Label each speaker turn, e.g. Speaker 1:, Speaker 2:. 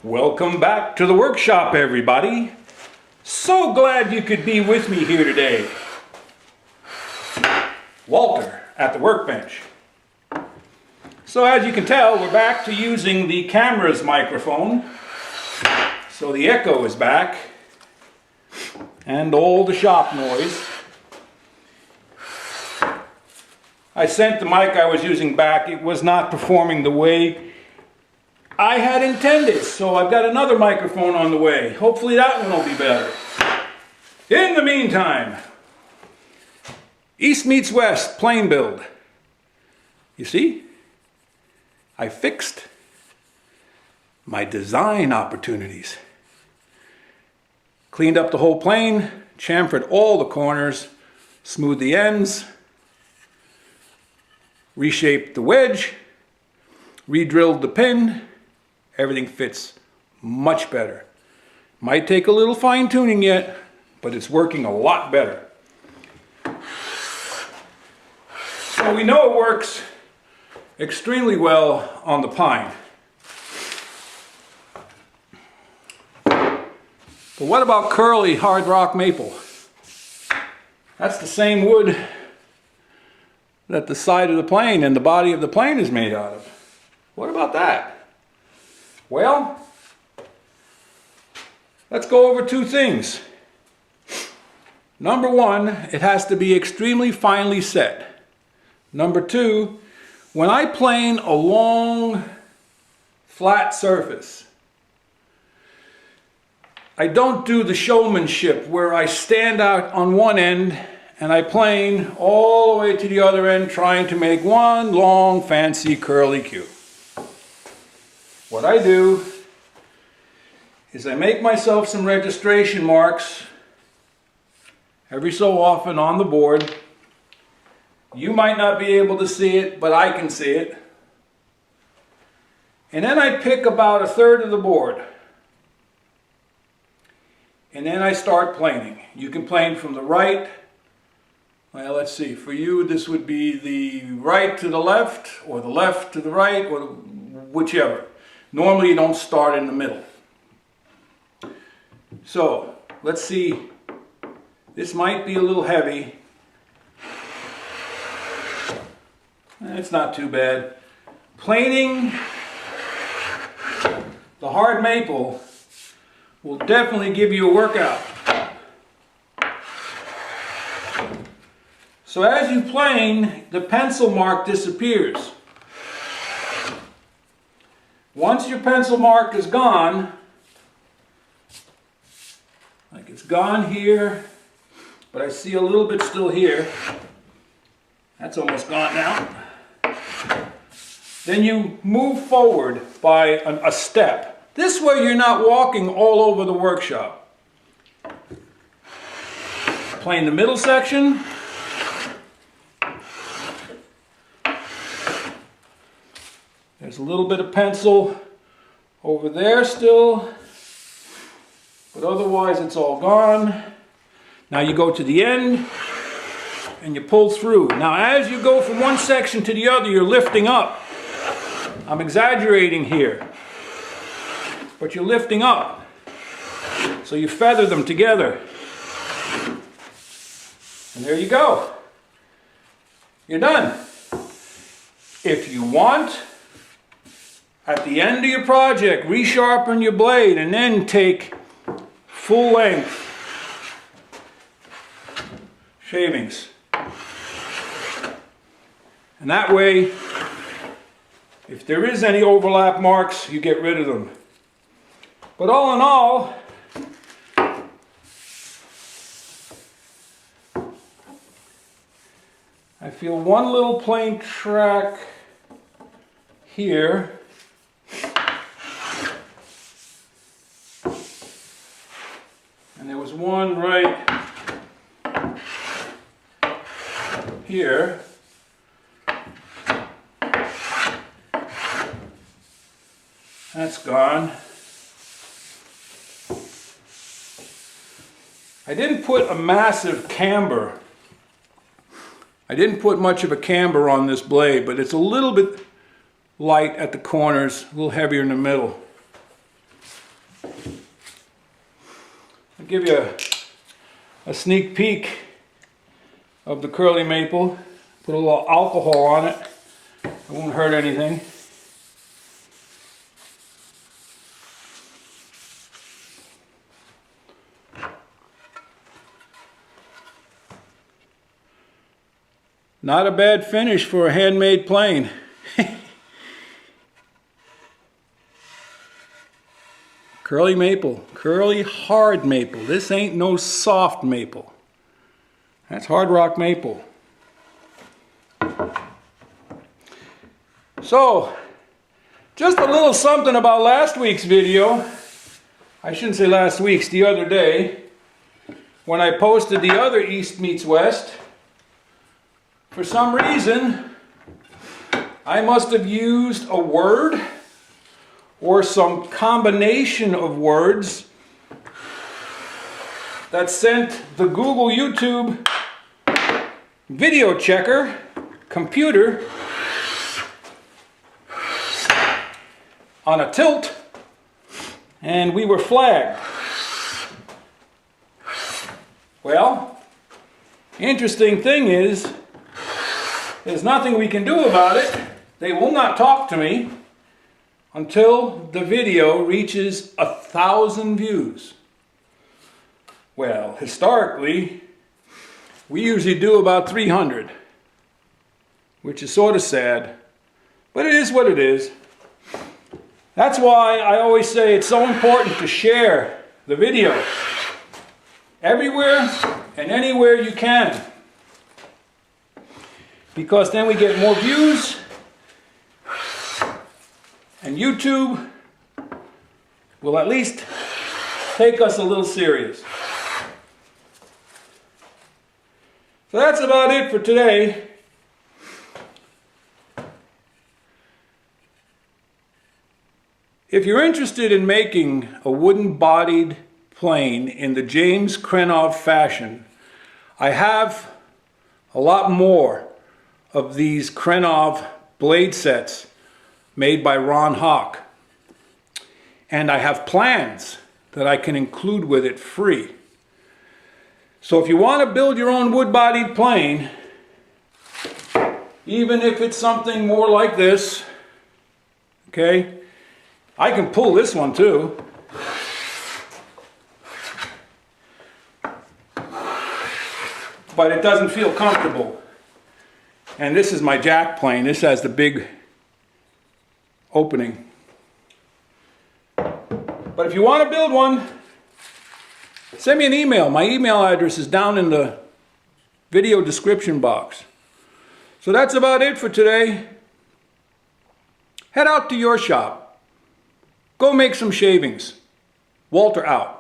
Speaker 1: Welcome back to the workshop, everybody. So glad you could be with me here today. Walter at the workbench. So as you can tell, we're back to using the camera's microphone. So the echo is back and all the shop noise. I sent the mic I was using back. It was not performing the way I had intended, so I've got another microphone on the way. Hopefully that one will be better. In the meantime, East meets West, plane build. You see, I fixed my design opportunities. Cleaned up the whole plane, chamfered all the corners, smoothed the ends, reshaped the wedge, re-drilled the pin. Everything fits much better. Might take a little fine-tuning yet, but it's working a lot better. So we know it works extremely well on the pine. But what about curly hard rock maple? That's the same wood that the side of the plane and the body of the plane is made out of. What about that? Well, let's go over two things. Number one, it has to be extremely finely set. Number two, when I plane a long, flat surface, I don't do the showmanship where I stand out on one end and I plane all the way to the other end trying to make one long, fancy, curly cue. What I do is I make myself some registration marks every so often on the board. You might not be able to see it, but I can see it. And then I pick about a third of the board. And then I start planing. You can plane from the right. Well, let's see. For you, this would be the right to the left, or the left to the right, or whichever. Normally, you don't start in the middle. So, let's see. This might be a little heavy. It's not too bad. Planing the hard maple will definitely give you a workout. So as you plane, the pencil mark disappears. Once your pencil mark is gone, like it's gone here, but I see a little bit still here. That's almost gone now. Then you move forward by a step. This way you're not walking all over the workshop. Plane the middle section. There's a little bit of pencil over there still, but otherwise it's all gone. Now you go to the end and you pull through. Now as you go from one section to the other, you're lifting up. I'm exaggerating here, but you're lifting up. So you feather them together. And there you go. You're done. If you want, at the end of your project, resharpen your blade and then take full length shavings. And that way, if there is any overlap marks, you get rid of them. But all in all, I feel one little plain track here. And there was one right here. That's gone. I didn't put a massive camber. I didn't put much of a camber on this blade, but it's a little bit light at the corners, a little heavier in the middle. I'll give you a sneak peek of the curly maple. Put a little alcohol on it. It won't hurt anything. Not a bad finish for a handmade plane. Curly maple, curly hard maple. This ain't no soft maple. That's hard rock maple. So, just a little something about last week's video. I shouldn't say last week's, the other day, when I posted the other East Meets West. For some reason, I must have used a word or some combination of words that sent the Google YouTube video checker computer on a tilt, and we were flagged. Well, interesting thing is, there's nothing we can do about it. They will not talk to me until the video reaches 1,000 views. Well, historically, we usually do about 300, which is sort of sad, but it is what it is. That's why I always say it's so important to share the video everywhere and anywhere you can, because then we get more views and YouTube will at least take us a little serious. So that's about it for today. If you're interested in making a wooden-bodied plane in the James Krenov fashion, I have a lot more of these Krenov blade sets made by Ron Hawk. And I have plans that I can include with it free. So if you want to build your own wood-bodied plane, even if it's something more like this, okay, I can pull this one too. But it doesn't feel comfortable. And this is my jack plane. This has the big opening. But if you want to build one, send me an email. My email address is down in the video description box. So that's about it for today. Head out to your shop. Go make some shavings. Walter out.